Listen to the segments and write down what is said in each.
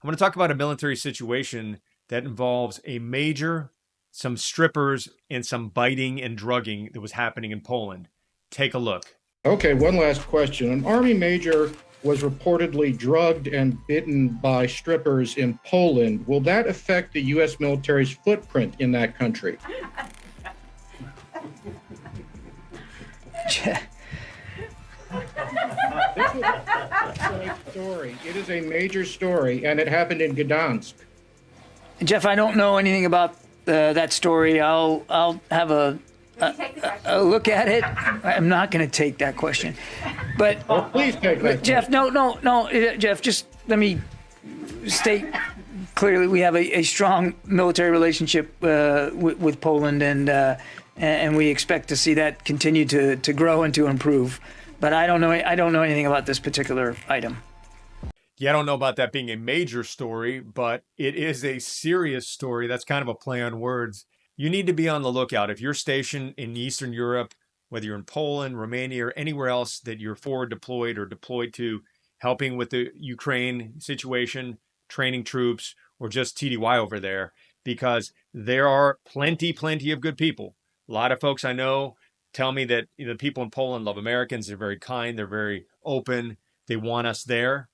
I'm going to talk about a military situation that involves a major, some strippers, and some biting and drugging that was happening in Poland. Take a look. Okay, one last question. An Army major was reportedly drugged and bitten by strippers in Poland. Will that affect the U.S. military's footprint in that country? This is a story. It is a major story, and it happened in Gdansk. Jeff, I don't know anything about that story. I'll have a look at it. I'm not going to take that question, but please take that. Jeff, no, Jeff. Just let me state clearly: we have a strong military relationship with Poland, and we expect to see that continue to grow and to improve. But I don't know anything about this particular item. Yeah, I don't know about that being a major story, but it is a serious story. That's kind of a play on words. You need to be on the lookout. If you're stationed in Eastern Europe, whether you're in Poland, Romania, or anywhere else that you're forward deployed or deployed to, helping with the Ukraine situation, training troops, or just TDY over there, because there are plenty of good people. A lot of folks I know tell me that the people in Poland love Americans. They're very kind. They're very open. They want us there.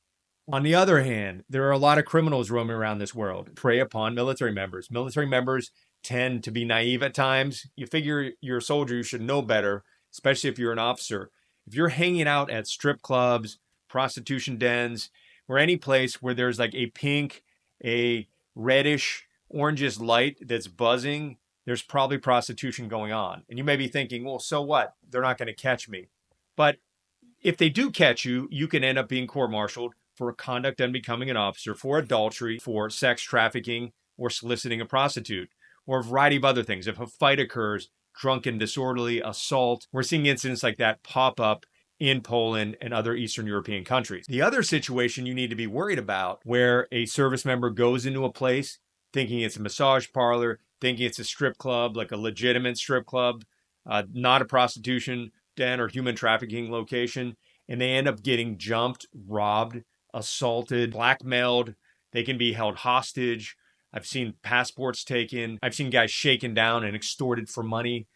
On the other hand, there are a lot of criminals roaming around this world, prey upon military members. Military members tend to be naive at times. You figure you're a soldier, you should know better, especially if you're an officer. If you're hanging out at strip clubs, prostitution dens, or any place where there's like a pink, a reddish, orangish light that's buzzing, there's probably prostitution going on. And you may be thinking, well, so what? They're not going to catch me. But if they do catch you, you can end up being court-martialed for conduct unbecoming an officer, for adultery, for sex trafficking, or soliciting a prostitute, or a variety of other things. If a fight occurs, drunken, disorderly, assault, we're seeing incidents like that pop up in Poland and other Eastern European countries. The other situation you need to be worried about, where a service member goes into a place thinking it's a massage parlor, thinking it's a strip club, like a legitimate strip club, not a prostitution den or human trafficking location, and they end up getting jumped, robbed, assaulted, blackmailed. They can be held hostage. I've seen passports taken. I've seen guys shaken down and extorted for money.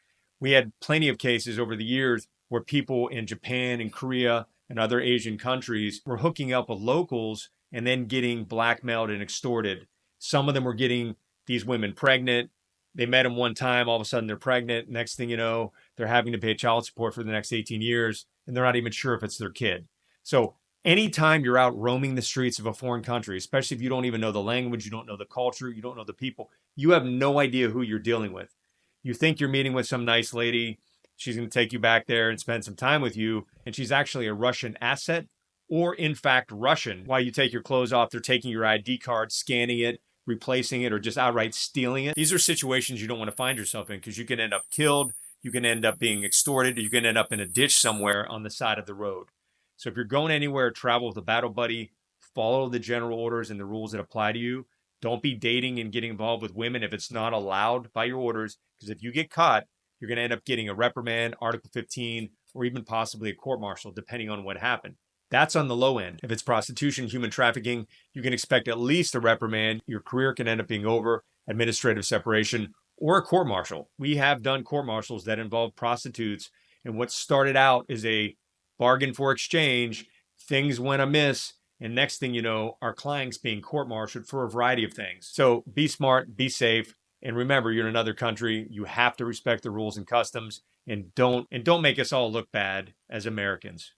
We had plenty of cases over the years where people in Japan and Korea and other Asian countries were hooking up with locals and then getting blackmailed and extorted. Some of them were getting these women pregnant. They met them one time, all of a sudden they're pregnant. Next thing you know, they're having to pay child support for the next 18 years, and they're not even sure if it's their kid. So anytime you're out roaming the streets of a foreign country, especially if you don't even know the language, you don't know the culture, you don't know the people, you have no idea who you're dealing with. You think you're meeting with some nice lady, she's going to take you back there and spend some time with you, and she's actually a Russian asset, or in fact Russian. While you take your clothes off, they're taking your ID card, scanning it, replacing it, or just outright stealing it. These are situations you don't want to find yourself in, because you can end up killed, you can end up being extorted, or you can end up in a ditch somewhere on the side of the road. So if you're going anywhere, travel with a battle buddy, follow the general orders and the rules that apply to you. Don't be dating and getting involved with women if it's not allowed by your orders, because if you get caught, you're going to end up getting a reprimand, Article 15, or even possibly a court-martial, depending on what happened. That's on the low end. If it's prostitution, human trafficking, you can expect at least a reprimand. Your career can end up being over, administrative separation, or a court-martial. We have done court-martials that involve prostitutes, and what started out as a bargain for exchange, things went amiss, and next thing you know, our client's being court-martialed for a variety of things. So be smart, be safe, and remember, you're in another country. You have to respect the rules and customs, and don't make us all look bad as Americans.